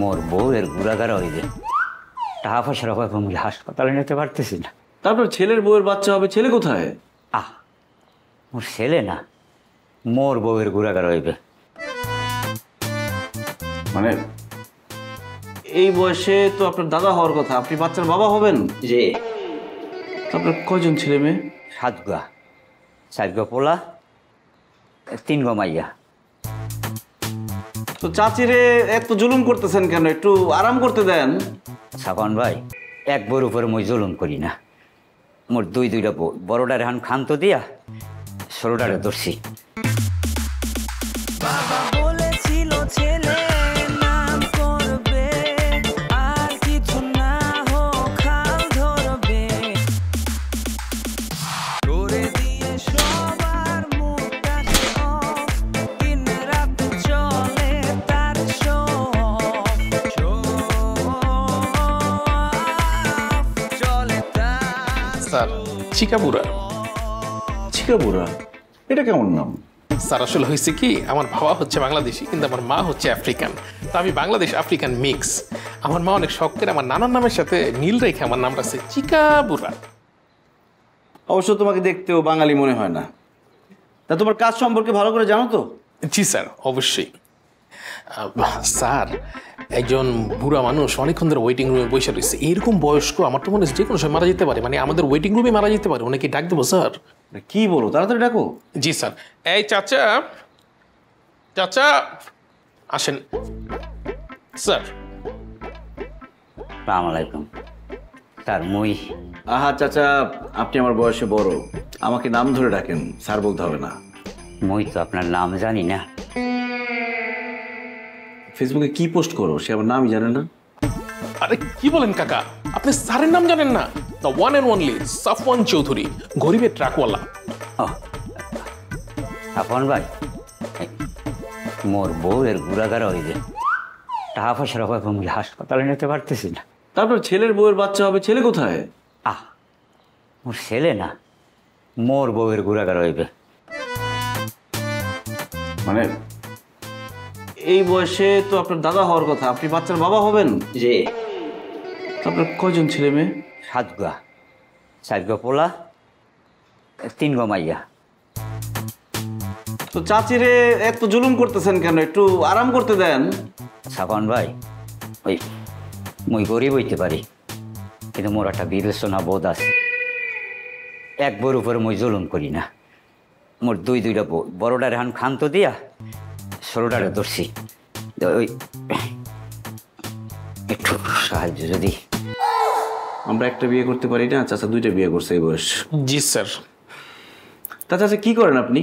মোর বউয়ের গুড়াগাড়া হইবে, টাকা পয়সার অভাব আমি হাসপাতালে নিতে পারতেছি না। তারপর ছেলের বউয়ের বাচ্চা হবে, ছেলে কোথায়? আহ, মোর ছেলে না, মোর বউয়ের গুড়াগাড়া হইবে। মানে এই বয়সে তো আপনার দাদা হওয়ার কথা, আপনি বাচ্চার বাবা হবেন? যে আপনার কয়জন ছেলে মেয়ে? 7 গুয়া, 4 গুয়া পোলা, 3 গুয়া মাইয়া। তো চাচিরে এত জুলুম করতেছেন কেন? একটু আরাম করতে দেন। সাফান ভাই, এক বউর উপরে মই জুলুম করি না। মোর দুইটা বউ, বড়টারে হান খান্ত দিয়া ষোলোটারে ধরছি। স্যার চিকাবুরা। চিকাবুরা এটা কেমন নাম? স্যার আসলে হয়েছে কি, আমার বাবা হচ্ছে বাংলাদেশি কিন্তু আমার মা হচ্ছে আফ্রিকান, তো আমি বাংলাদেশ আফ্রিকান মিক্স। আমার মা অনেক শখ করে আমার নানার নামের সাথে মিল রেখে আমার নাম রাখছে চিকাবুরা। অবশ্য তোমাকে দেখতেও বাঙালি মনে হয় না। তা তোমার কাজ সম্পর্কে ভালো করে জানো তো? জি স্যার, অবশ্যই। স্যার একজন বুড়া মানুষ অনেকক্ষণ ধরে ওয়েটিং রুমে বসে রয়েছে, এরকম বয়স্ক আমার তো মনে হয় যে কোনো সময় মারা যেতে পারে, মানে আমাদের ওয়েটিং রুমে মারা যেতে পারে। ওনাকে ডাক দেবো স্যার? কি বলো, তাড়াতাড়ি ডাকো। জি স্যার। এই চাচা, চাচা আসেন স্যার। আসসালামু আলাইকুম স্যার। মুই আহা চাচা, আপনি আমার বয়সে বড়, আমাকে নাম ধরে ডাকেন, স্যার বলতে হবে না। মুই তো আপনার নাম জানি না। ফেসবুকে কি পোস্ট করো সে আমার নামই জানে না। আরে কি বলেন কাকা, আপনি স্যারের নাম জানেন না? The one and only Safwan Chowdhury, গরিবের ট্রাকওয়ালা। ও সাফওয়ান ভাই, মোর বউয়ের গুড়াগাড়া হইবে, টাকা পয়সার অভাব আমি হাসপাতালে নিতে পারতেছি না। তারপর ছেলের বউয়ের বাচ্চা হবে, ছেলে কোথায়? আহ, মোর ছেলে না, মোর বউয়ের গুড়াগাড়া হইবে। মানে এই বয়সে তো আপনার দাদা হওয়ার কথা, আপনি বাচ্চার বাবা হবেন? যে আপনার কয়জন ছেলে মেয়ে? 7 গুয়া, 4 গুয়া পোলা, 3 গুয়া মাইয়া। তো চাচিরে এত জুলুম করতেছেন কেন? একটু আরাম করতে দেন। সাফান ভাই, ওই মুই গরিব হইতে পারি কিন্তু মোর একটা বিবেচনা বোধ আছে। এক বউর উপরে মুই জুলুম করি না। মোর দুইটা বউ, বড়টারে হান খান্ত দিয়া ষোলোটারে ধরছি। ওই একটু সাহায্য যদি। আমরা একটা বিয়ে করতে পারি না, চাচা 2টা বিয়ে করছে এই বয়স। জি স্যার। তা চাচা কি করেন আপনি?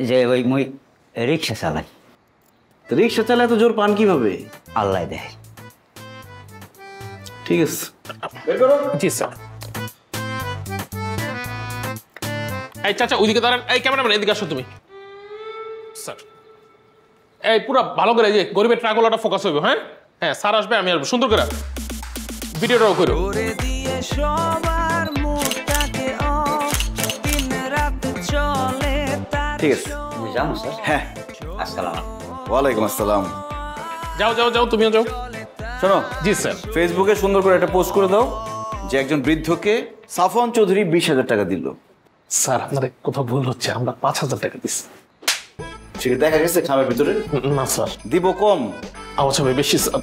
যে ওই মুই রিক্সা চালাই। তো রিক্সা চালায় এত জোর পান কিভাবে? আল্লাহ দেয়। ঠিক আছে। জি স্যার। এই চাচা ওইদিকে দাঁড়ান, এই ক্যামেরাম্যান এদিকে আসো তুমি। স্যার এই পুরো ভালো করে যে গরিবের ট্রাকওয়ালাটা ফোকাস হবে। হ্যাঁ হ্যাঁ, স্যার আসবে, আমি আসবো, সুন্দর করে ভিডিওটাও করো। ঠিক আছে, জানো স্যার? হ্যাঁ। আসসালাম। ওয়ালাইকুম আসসালাম। যাও যাও যাও, তুমিও যাও। শোনো, জি স্যার। ফেসবুকে সুন্দর করে একটা পোস্ট করে দাও যে একজন বৃদ্ধকে সাফওয়ান চৌধুরী 20,000 টাকা দিল। স্যার আপনার কোথাও ভুল হচ্ছে, আমরা 5,000 টাকা দিচ্ছি। সেটা দেখা গেছে খামের ভিতরে? না স্যার, দিব কম। আওয়াজ হবে বেশি স্যার।